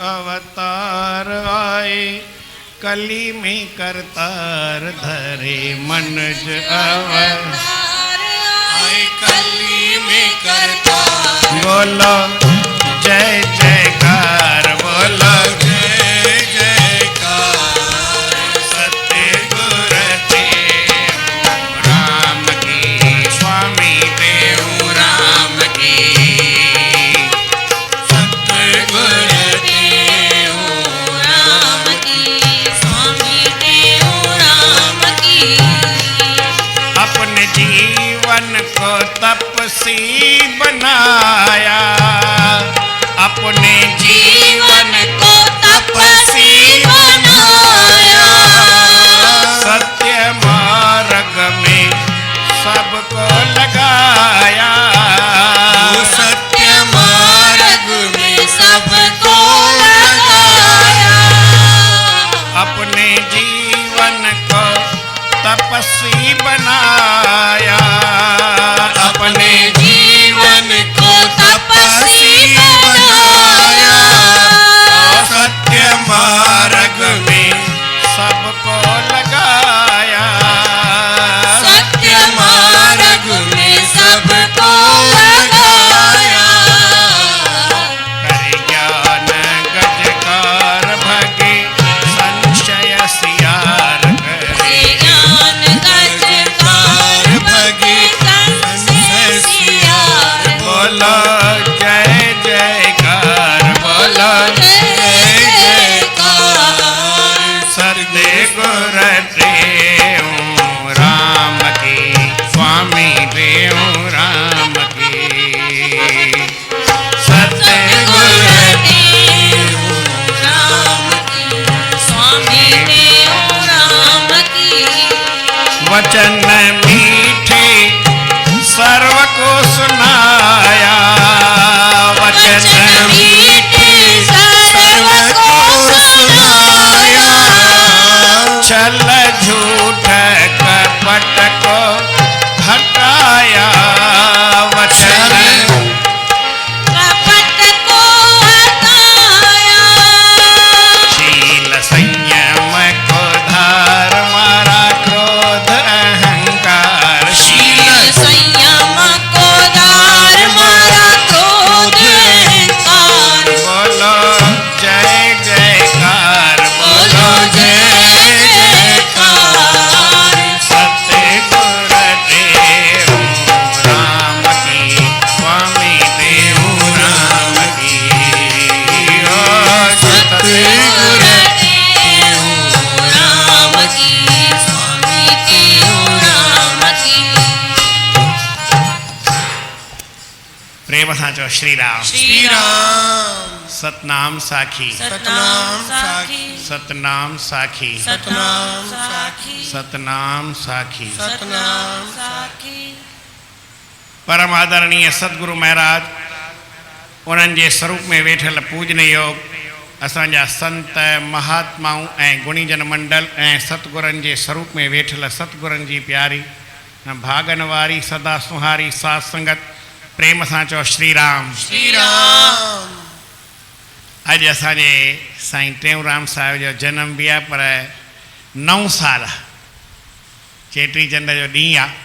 अवतार आए कली में करतार धरे मनज अवतार आए कली में करतार। बोलो जय जयकार, बोलो जय जयकार। सत्य गुर देव राम की, स्वामी देव राम की। अपने जीवन को तपसी बनाया, अपने जीवन को तपसी बनाया। सत्य मार्ग में सबको लगाया, सत्य मार्ग में सबको लगाया। अपने जीवन को तपस्वी बनाया, अपने जीवन को तपस्वी बनाया। सत्य मार्ग में सबको लगाया, सत्य मार्ग में सबको लगाया। कर ज्ञान गजकार भगे संशय सियार करे। ज्ञान गजकार भगे संशय सियार। बोलो जय जयकार, बोलो जय जयकार। सत्य गुर देव राम की, स्वामी देव राम की। सत्य गुर देव राम की, स्वामी देव राम की। वचन मीठे सर्व को सुनाया, वचन मीठे सर्व को सुनाया। छल झूठ कपट को हटाया, वचन कपट को हटाया। शील संयम को धार मारा क्रोध अहंकार। शील संयम को धार मारा क्रोध अहंकार। बोलो जय जयकार, बोलो जय जयकार। सत्य गुर देव राम की, स्वामी देव राम की। ओ सत्य सत्य गुर देव राम की, स्वामी देव राम की। प्रेम साचो श्री राम। श्री राम। सतनाम साखी, सतनाम साखी। सतनाम साखी, सतनाम साखी। सतनाम साखी। सतनाम साखी। परम आदरणीय सतगुरु महाराज उन्हनि जे स्वरूप में वेठल पूजन योग असांजा संत महात्माऊं ऐं गुणीजन मंडल ऐं सतगुरनि जे स्वरूप में वेठल सतगुरनि जी प्यारी भागन वारी सदा सुहारी साथ संगत प्रेम सां चओ श्री राम। श्री राम। अॼु असांजे साईं टेऊंराम साहिब जो जनम बि आहे, पर 9 साल चेटी चंड जो ॾींहुं आहे।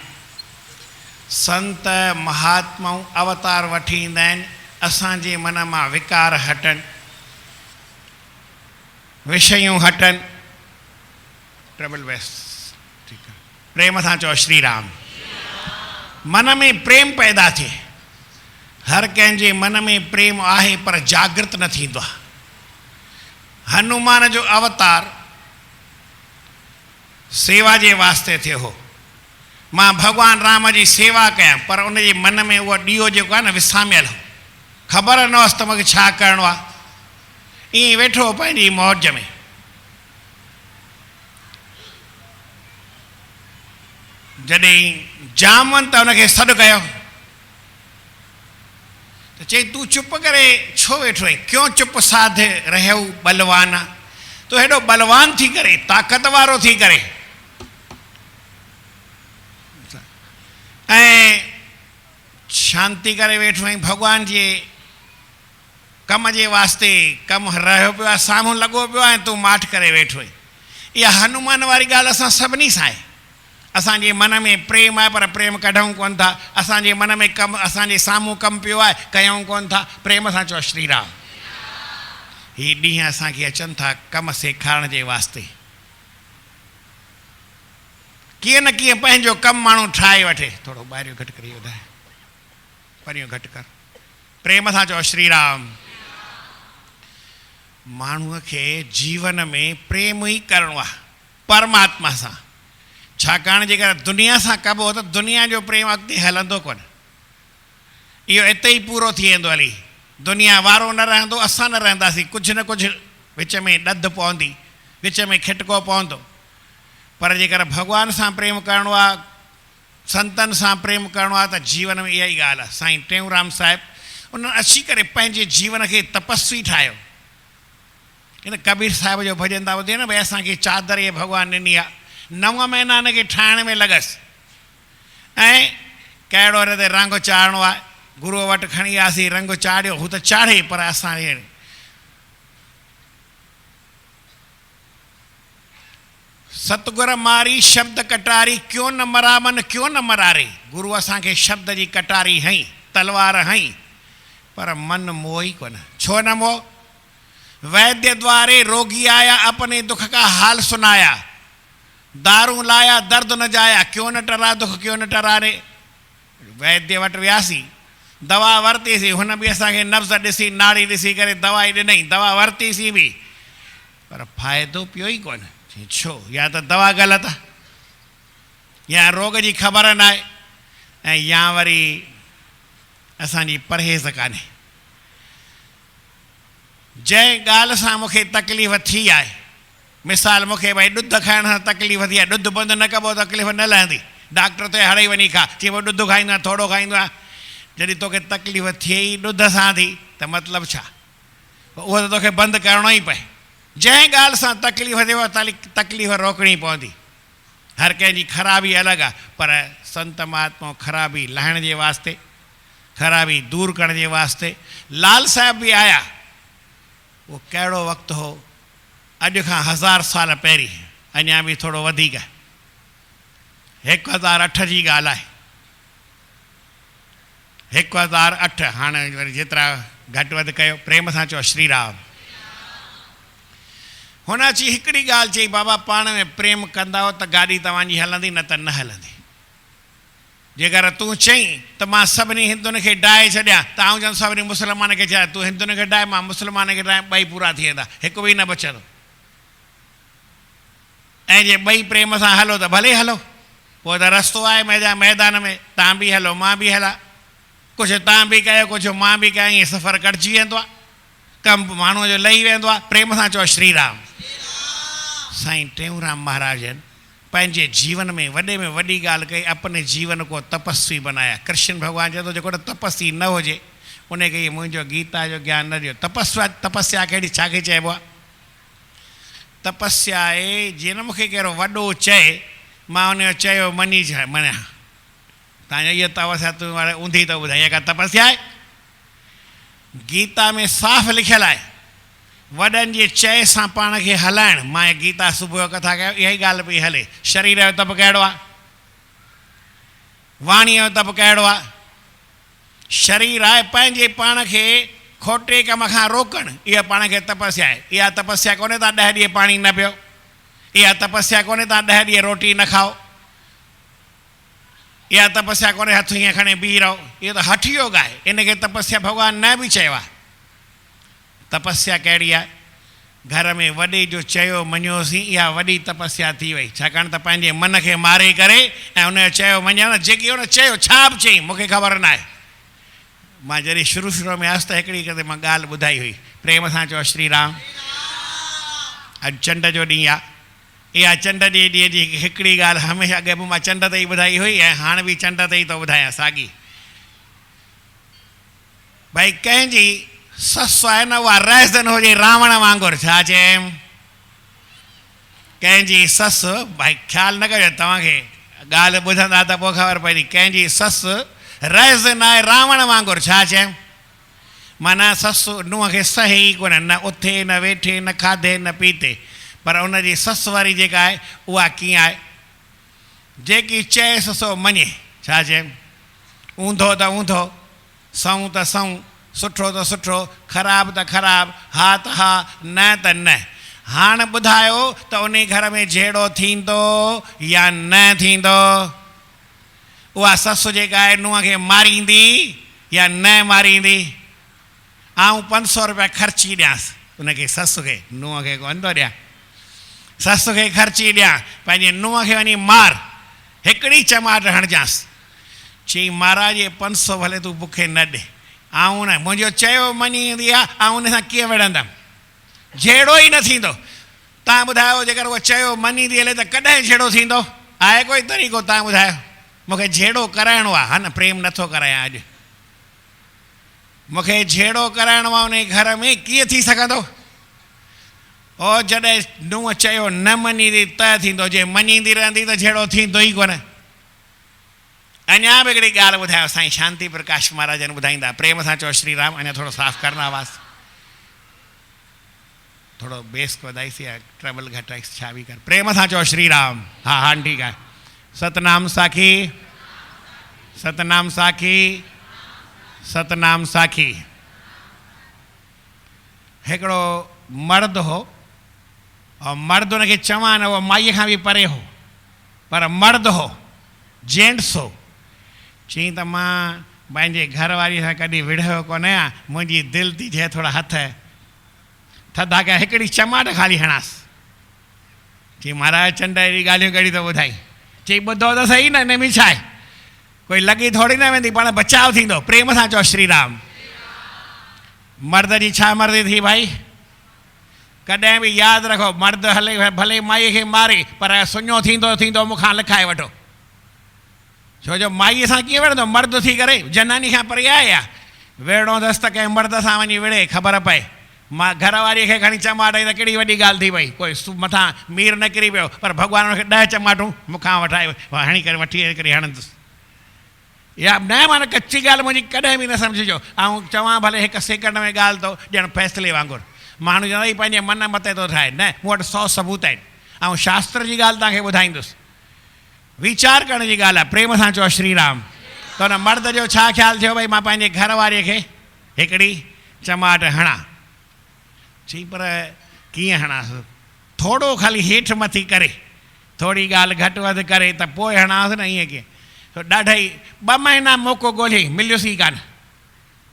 संत महात्माऊं अवतार वठी ईंदा आहिनि, असांजे मन मां विकार हटनि, विषयूं हटनि। ट्रबल वेस्ट ठीकु आहे। प्रेम सां चओ श्री राम। मन में प्रेम पैदा थिए। हर कंहिंजे मन में प्रेम आहे पर जागृत न थींदो आहे। हनुमान जो अवतार सेवा जे वास्ते थियो हो। मां भगवान राम जी सेवा कयां, पर उन जे मन में उहो ॾीओ जेको आहे न विसामियल हो। ख़बर न हुअसि त मूंखे छा करिणो आहे। ईअं वेठो हो पंहिंजी मौज में। जॾहिं जामवंत उनखे सॾु कयो त चई तूं चुप करे छो वेठो आहीं, क्यों चुप साध रहियो बलवान। तूं हेॾो बलवान थी करे, ताक़त वारो थी करे ऐं शांति करे वेठो आहीं, भॻवान जे कम जे वास्ते कमु रहियो पियो आहे, साम्हूं लॻो पियो आहे, तूं माठ करे वेठो आहीं। इहा हनुमान वारी ॻाल्हि असां सभिनी सां आहे। असांजे मन में प्रेम आहे पर प्रेम कढूं कोन था। असांजे मन में कमु, असांजे साम्हूं कमु पियो आहे, कयूं कोन था। प्रेम सां चओ श्री राम। हीअ ॾींहं असांखे अचनि था कमु सेखारण जे वास्ते। कीअं न कीअं पंहिंजो कमु माण्हू ठाहे वठे। थोरो ॿाहिरियों घटि करे ॿुधाए, परियों घटि कर। प्रेम सां चओ श्री राम। माण्हूअ खे जीवन में प्रेम ई करिणो आहे परमात्मा सां। छाकाणि जेकर दुनिया सां कबो त दुनिया जो प्रेम अॻिते हलंदो कोन। इहो हिते ई पूरो थी वेंदो। हली दुनिया वारो न रहंदो, असां न रहंदासीं। कुझु न कुझु विच में ॾधु पवंदी, विच में खिटको पवंदो। पर जेकर भॻवान सां प्रेम करिणो आहे, संतनि सां प्रेम करिणो आहे, त जीवन में इहा ई ॻाल्हि आहे। साईं टेऊंराम साहिबु उन्हनि अची करे पंहिंजे जीवन खे तपस्वी ठाहियो। इन कबीर साहिब जो भॼन था ॿुधे न, भई असांखे चादर इहे भॻवानु ॾिनी आहे, 9 महीना हिनखे ठाहिण में लॻसि। ऐं कहिड़ो हिन ते रंग चाढ़िणो आहे, गुरूअ वटि खणी वियासीं, रंग चाढ़ियो। हू त चाढ़े, पर असां सतगुर मारी शब्द कटारी, क्यों न मरा मन क्यों न मरारे। गुरू असांखे शब्द जी कटारी हई, तलवार हई, पर मन मोह ई कोन। छो न मोह? वैद्य द्वारे रोगी आया, अपने दुख का हाल सुनाया, दारू लाया दर्द न जाया, क्यों न टरा दुख क्यों न टरारे। वैद्य वटि वियासीं, दवा वरितीसीं, हुन बि असांखे नब्ज़ ॾिसी, नाड़ी ॾिसी करे दवाई ॾिनई, दवा वरितीसीं बि, पर फ़ाइदो पियो ई कोन। छो? या त दवा ग़लति आहे, या रोग जी ख़बर न आहे, ऐं या वरी असांजी परहेज़ कान्हे। जंहिं ॻाल्हि सां मूंखे तकलीफ़ थी आहे, मिसाल मूंखे भई ॾुध खाइण सां तकलीफ़ थी आहे, ॾुध बंदि न कबो तकलीफ़ न लहंदी। डॉक्टर ते हड़ई वञी खा, चइबो ॾुध खाईंदो आहे, थोरो खाईंदो आहे। जॾहिं तोखे तकलीफ़ थिए ई ॾुध सां थी, त मतिलबु छा? उहो त तोखे बंदि करिणो ई पए। जंहिं ॻाल्हि सां तकलीफ़ थिए तकलीफ़ रोकणी पवंदी। हर कंहिंजी ख़राबी अलॻि आहे, पर संत महात्मा ख़राबी लाहिण जे वास्ते, ख़राबी दूरि करण जे वास्ते लाल साहिब बि आया। उहो कहिड़ो वक़्तु हो? अॼु खां 1000 साल पहिरीं, अञा बि थोरो वधीक, 1008 जी ॻाल्हि आहे। 1008। हाणे वरी जेतिरा घटि वधि कयो, प्रेम सां चओ श्री राम। हुन अची हिकिड़ी ॻाल्हि चई, बाबा पाण में प्रेम कंदा हो त गाॾी तव्हांजी हलंदी, न त न हलंदी। जेकर तूं चईं त मां सभिनी हिंदुनि खे डाहे छॾियां, त आउं चवंदुसि सभिनी मुस्लमान खे चयां, तूं हिंदुनि खे डाहे, मां मुस्लमान खे डाहे, ॿई पूरा थी वेंदा, हिकु बि न बचंदो। ऐं जे ॿई प्रेम सां हलो त भले हलो, पोइ त रस्तो आहे मैदान में, तव्हां बि हलो मां बि हलां, कुझु तव्हां बि कयो कुझु मां बि कयां, ईअं सफ़र कटिजी वेंदो आहे, कमु माण्हूअ जो लही वेंदो आहे। प्रेम सां चओ श्री राम। साईं टेऊंराम महाराजन पंहिंजे जीवन में वॾे में वॾी ॻाल्हि कई, अपने जीवन को तपस्वी बनाया। कृष्ण भॻवानु चए थो जेको तपस्वी न हुजे उनखे मुंहिंजो गीता जो ज्ञान न ॾियो। तपस्या कहिड़ी, छाखे चइबो आहे? तपस्या आहे जीअं न मूंखे कहिड़ो वॾो चए, मां उनजो चयो मञी मञिया। तव्हांजो इहो तपस्या तूं ऊंधी थो ॿुधाए, इहा का तपस्या आहे? गीता में साफ़ लिखियलु आहे, वॾनि जे चए सां पाण खे हलाइण। मां गीता सुबुह जो कथा कयो, इहा ई ॻाल्हि पई हले। शरीर जो तप कहिड़ो आहे? वाणीअ जो तप कहिड़ो आहे? शरीर आहे पंहिंजे पाण खे खोटे कम खां रोकणु, इहा पाण खे तपस्या आहे। इहा तपस्या कोन्हे तव्हां 10 ॾींहं पाणी न पियो, इहा तपस्या कोन्हे तव्हां 10 ॾींहं रोटी न खाओ, इहा तपस्या कोन्हे हथु हीअं खणे बीह रहो, इहो त हठ योग आहे। इनखे तपस्या भॻवानु न बि चयो आहे। तपस्या कहिड़ी आहे? घर में वॾे जो चयो मञियोसीं, इहा वॾी तपस्या थी वई। छाकाणि त पंहिंजे मन खे मारे करे ऐं उनजो चयो मञिया न, जेकी उन चयो छा बि चई मूंखे ख़बर न आहे। मां जॾहिं शुरू में आयुसि त हिकिड़ी किथे मां ॻाल्हि ॿुधाई हुई, प्रेम सां चओ श्री राम। अॼु चंड जो ॾींहुं आहे, इहा चंड जे ॾींहं जी हिकिड़ी ॻाल्हि हमेशह अॻे बि मां चंड ते ई ॿुधाई हुई ऐं हाणे बि चंड ते ई थो ॿुधायां साॻी। भई कंहिंजी ससु आहे न, उहा रहज़न हुजे रावण वांगुरु। छा चयमि? कंहिंजी ससु, भई ख़्यालु न कजो, तव्हांखे ॻाल्हि ॿुधंदा त पोइ ख़बर पवंदी। कंहिंजी ससु रहज़न आहे रावण वांगुरु। छा चयमि? माना ससु नुंहं खे सहे ई कोन, न उथे न वेठे न खाधे न पीते। पर उनजी ससु वारी जेका आहे उहा कीअं आहे, जेकी चएसि सो मञे। छा चए, ऊंधो त ऊंधो, सऊं त सऊं, सुठो त सुठो, ख़राबु त ख़राबु, हा त हा, न त न। हाणे ॿुधायो त उन घर में जहिड़ो थींदो या न थींदो? उहा ससु जेका आहे नुंहं खे मारींदी या न मारींदी? आऊं 500 रुपया ख़र्ची ॾियांसि उनखे, ससु खे, नुंहं खे कोन थो ॾियां, ससु खे ख़र्ची ॾियां, पंहिंजे नुंहं खे वञी मार, हिकिड़ी चमाट हणजांसि। चई महाराज 500 भले तूं बुखे न ॾे, आऊं न, मुंहिंजो चयो मञींदी आहे, आऊं उन सां कीअं विढ़ंदमि, जहिड़ो ई न थींदो। तव्हां ॿुधायो जेकर उहा चयो मञींदी हले त कॾहिं जहिड़ो थींदो? आहे कोई तरीक़ो? तव्हां ॿुधायो, मूंखे जहिड़ो कराइणो आहे। हा न, प्रेम नथो करायां अॼु, मूंखे जहिड़ो कराइणो आहे उन घर में, कीअं थी सघंदो? ओ जॾहिं नुंहं चयो न मञींदी त थींदो, जे मञींदी रहंदी त जहिड़ो थींदो ई कोन। अञा बि हिकिड़ी ॻाल्हि ॿुधायो, साईं शांति प्रकाश महाराजन ॿुधाईंदा, प्रेम सां चओ श्री राम। अञा थोरो साफ़ु करना आवाज़, थोरो बेस वधाईसीं, ट्रबल घटाईसीं, छा बि कर, प्रेम सां चओ श्री राम। हा हा ठीकु आहे। सतनाम साखी, सतनाम साखी, सतनाम साखी। हिकिड़ो मर्द हो, और मर्द उनखे चवां न, उहो माईअ खां बि परे हो, पर मर्द हो, जेंट्स हो। चई त मां पंहिंजे घरवारीअ सां कॾहिं विढ़ियो कोन आहियां, मुंहिंजी दिलि थी थिए थोरा हथ थधा कया, हिकिड़ी चमाट ख़ाली हणांसि। चई महाराज चंड अहिड़ी ॻाल्हियूं कहिड़ी थो ॿुधाई। चई ॿुधो त सही न, हिन में छा आहे, कोई लॻी थोरी न वेंदी, पाण बचाव थींदो। प्रेम सां चओ श्री राम। मर्द जी छा मर्ज़ी थी भाई, कॾहिं बि यादि रखो, मर्द हले भले माईअ खे मारे, पर सुञो थींदो थींदो मूंखां लिखाए वठो। छो जो माईअ सां कीअं विढ़ंदो, मर्द थी करे, जनानी खां परे आहे या विढ़णो अथसि त कंहिं मर्द सां वञी विढ़े, ख़बर पए। मां घरवारीअ खे खणी चमाट आई त कहिड़ी वॾी ॻाल्हि थी वई, कोई मथां मीर न किरी पियो, पर भॻवान हुनखे 10 चमाटूं मूंखां वठाए हणी करे वठी करे हणंदुसि। या न, माना कची ॻाल्हि मुंहिंजी कॾहिं बि न सम्झिजो। ऐं चवां भले 1 सेकंड में ॻाल्हि तो ॼण फ़ैसिले वांगुरु, माण्हू चवंदा ई पंहिंजे मन मथे थो ठाहे। न, मूं वटि 100 सबूत आहिनि, ऐं शास्त्र जी ॻाल्हि तव्हांखे ॿुधाईंदुसि। वीचार करण जी ॻाल्हि आहे। प्रेम सां चओ श्री राम। त हुन मर्द जो छा ख़्यालु थियो, भई मां पंहिंजे घरवारीअ खे हिकिड़ी चमाट हणां। चई पर कीअं हणांसि, थोरो ख़ाली हेठि मथे करे, थोरी ॻाल्हि घटि वधि करे त पोइ हणांसि न, ईअं कीअं। ॾाढा ई 2 महीना मौक़ो ॻोल्ही, मिलियुसि ई कान।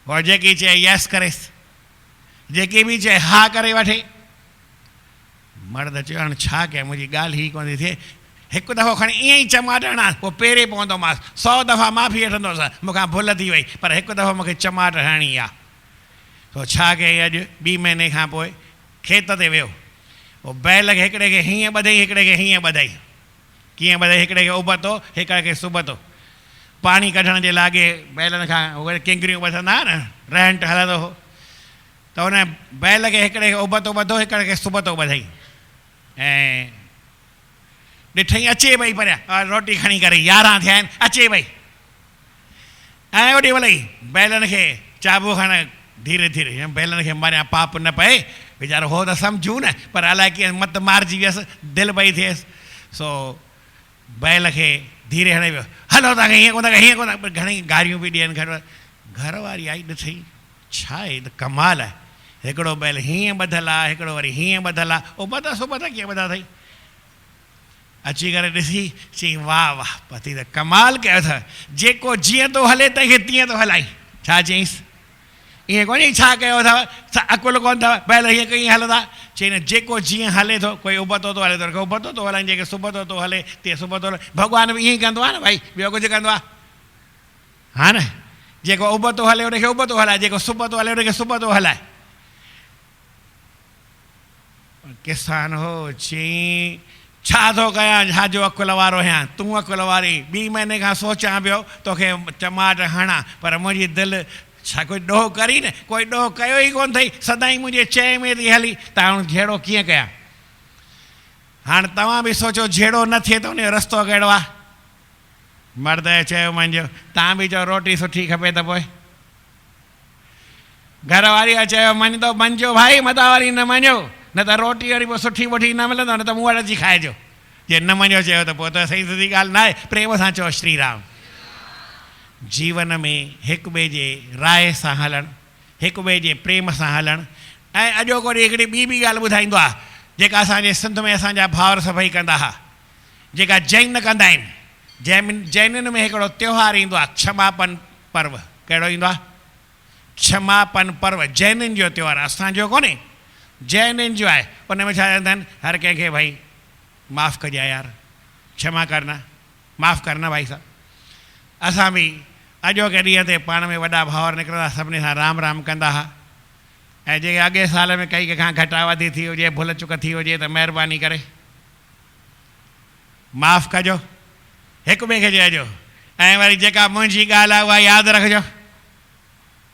और जेकी चए यस करेसि, जेकी बि चए हा करे वठे। मर्द चयो हाणे छा कयां, मुंहिंजी ॻाल्हि ई कोन थी थिए, हिकु दफ़ो खणी ईअं ई चमाट हणां, पोइ पेरे पवंदोमांसि, 100 दफ़ा माफ़ी वठंदोसि, मूंखां भुल थी वई, पर हिकु दफ़ो मूंखे चमाट हणी आहे। तो छा कई, अॼु 2 महीने खां पोइ खेत ते वियो, पोइ बैल खे हिकिड़े खे हीअं ॿधई, हिकिड़े खे हीअं ॿधई। कीअं ॿधई, हिकिड़े खे उबतो, हिकिड़े खे सुबतो। पाणी कढण जे लाॻे बैलनि खां उहे किंगरियूं ॿधंदा न, रहंट हलंदो हो, त हुन बैल खे हिकिड़े खे उबतो ॿधो, हिकिड़े खे सुबतो ॿधई। ऐं ॾिठई अचे पई परियां, रोटी खणी करे 11 थिया आहिनि, अचे पई। ऐं ओॾी महिल ई बैलनि खे चाबू खण, धीरे धीरे बैलनि खे मारिया, पाप न पए वीचारो, हो त सम्झूं न, पर अलाए कीअं मत मारिजी वियसि, दिलि पई थियसि। सो बैल खे धीरे हणे वियो, हलो तव्हांखे हीअं कोन, हीअं कोन, घणेई गारियूं पई ॾियनि। घर वारी आई, ॾिठई छा आहे, त कमाल आहे, हिकिड़ो बैल हीअं ॿधल आहे, हिकिड़ो वरी हीअं ॿधल आहे, उबता सुबता कीअं ॿधा अथई। अची करे ॾिसी, चई वाह वाह पति त कमाल कयो अथव, जेको जीअं थो हले तंहिंखे तीअं थो हलाई। छा चईंसि, ईअं कोन्हे छा कयो अथव, अकुलु कोन अथव, बैल हीअं कीअं हलंदा। चई न, जेको जीअं हले थो, कोई उबतो थो हले त उबतो थो हलाइनि, जेके सुबतो थो हले तीअं सुबतो हले। भॻवान बि ईअं ई कंदो आहे न भाई, ॿियो कुझु कंदो आहे हा न, जेको उबतो हले उनखे उबतो हलाए, जेको सुबतो हले उनखे सुबतो हलाए। किसान हो, चई छा थो कयां, छा जो अकुल वारो आहियां, तूं अकुल वारी। 2 महीने खां सोचां पियो तोखे चमाट हणां, पर मुंहिंजी दिलि छा कोई ॾोह करी न, कोई ॾोह कयो ई कोन अथई, सदाईं मुंहिंजे चए में थी हली, त हाणे जहिड़ो कीअं कयां। हाणे तव्हां बि सोचो, जहिड़ो न थिए त उनजो रस्तो कहिड़ो आहे। मर्द चयो मुंहिंजो, तव्हां बि चओ रोटी सुठी खपे त पोइ घर वारी चयो मञो मञिजो भाई, मता वारी न मञो, न त रोटी वरी पोइ सुठी वठी न मिलंदव, न त मूं वटि अची खाइजो। जे न मञो चयो त पोइ त सही सिधी ॻाल्हि न आहे। प्रेम सां चओ श्री राम। जीवन में हिक ॿिए जे राय सां हलणु, हिक ॿिए जे प्रेम सां हलणु। ऐं अॼोको ॾींहुं हिकिड़ी ॿी बि ॻाल्हि ॿुधाईंदो आहे जेका असांजे सिंध में असांजा भाउर सभई कंदा हुआ, जेका जैन कंदा आहिनि। जैननि में हिकिड़ो त्योहारु ईंदो आहे क्षमापन पर्व। कहिड़ो ईंदो आहे? क्षमापन पर्व। जैननि जो त्योहारु, असांजो कोन्हे, जैननि जो आहे। उन में छा चवंदा आहिनि, हर कंहिंखे भाई माफ़ु कजांइ यार, क्षमा करना, माफ़ु करना भाई साहब। असां बि अॼोके ॾींहं ते पाण में वॾा भाउर निकिरंदा, सभिनी सां राम राम कंदा हुआ। ऐं जेके अॻे साल में कई कंहिंखां घटा वधी थी हुजे, भुल चुक थी हुजे त महिरबानी करे माफ़ु कजो, हिक ॿिए खे चइजो। ऐं वरी जेका मुंहिंजी ॻाल्हि आहे उहा यादि रखिजो।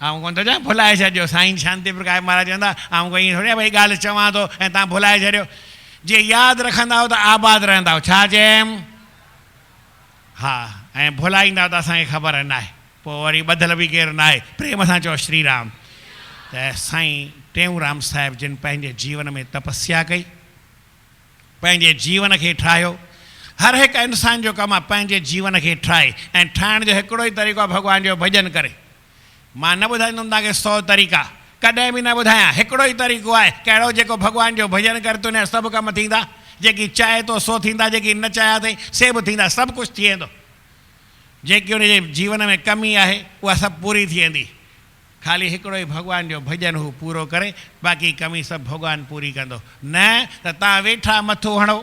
ऐं कोन थो चवां भुलाए छॾिजो। साईं शांति प्रकाश महाराज चवंदा, ऐं कोई ईअं थोरी आहे भई ॻाल्हि चवां थो ऐं तव्हां भुलाए छॾियो। जे यादि रखंदा त आबाद रहंदा। छा चयमि? हा। ऐं भुलाईंदा त असांखे ख़बर न आहे, पोइ वरी ॿधल बि केरु न आहे। प्रेम सां चओ श्री राम। त साईं टेऊंराम साहिब जिन पंहिंजे जीवन में तपस्या कई, पंहिंजे जीवन खे ठाहियो। हर हिकु इंसान जो कमु आहे पंहिंजे जीवन खे ठाहे, ऐं ठाहिण जो हिकिड़ो ई तरीक़ो आहे भॻवान जो भॼन करे। मां न ॿुधाईंदुमि तव्हांखे 100 तरीक़ा, कॾहिं बि न ॿुधायां। हिकिड़ो ई तरीक़ो आहे, कहिड़ो? जेको भॻवान जो भॼन करे तुंहिंजा सभु कम थींदा। जेकी चाहे थो सो थींदा, जेकी न चाहे थी से बि थींदा। सभु कुझु थी वेंदो। जेकी उनजे जीवन में कमी आहे उहा सभु पूरी थी वेंदी। ख़ाली हिकिड़ो ई भॻवान जो भॼन हू पूरो करे, बाक़ी कमी सभु भॻवानु पूरी कंदो। न त तव्हां वेठा मथो हणो,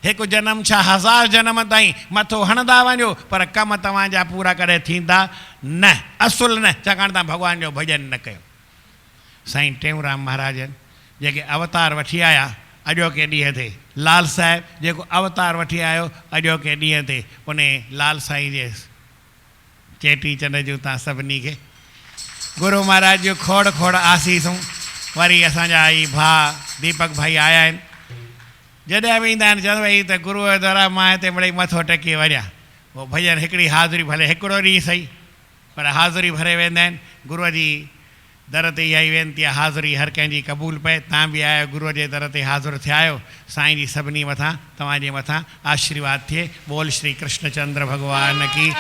हिकु जनम छा 1000 जनम ताईं मथो हणंदा वञो, पर कम तव्हांजा पूरा करे थींदा न, असुल न, छाकाणि तव्हां भॻवान जो भॼन न कयो। साईं टेऊंराम महाराजनि जेके अवतार वठी आया अॼोके ॾींहं ते, लाल साहिब जेको अवतार वठी आयो अॼोके ॾींहं ते, उन लाल साईं जे चेटीचंड जूं तव्हां सभिनी खे गुरू महाराज जूं खोड़ खोड़ आसीसूं। वरी असांजा ई भाउ दीपक भाई आया आहिनि। जॾहिं बि ईंदा आहिनि चवंदा भई त गुरूअ द्वारा मां हिते मिड़ई मथो टेके वञा। उहो भॼन हिकिड़ी हाज़ुरी, भले हिकिड़ो ॾींहुं सही, पर हाज़ुरी भरे वेंदा आहिनि। गुरूअ जी दर ते इहा ई वेनिती आहे, हाज़ुरी हर कंहिंजी क़बूल पए। तव्हां बि आयो गुरूअ जे दर ते हाज़ुर थिया आहियो। साईं जी सभिनी मथां, तव्हांजे मथां आशीर्वाद थिए। बोल श्री कृष्णचंद्र भॻवान की।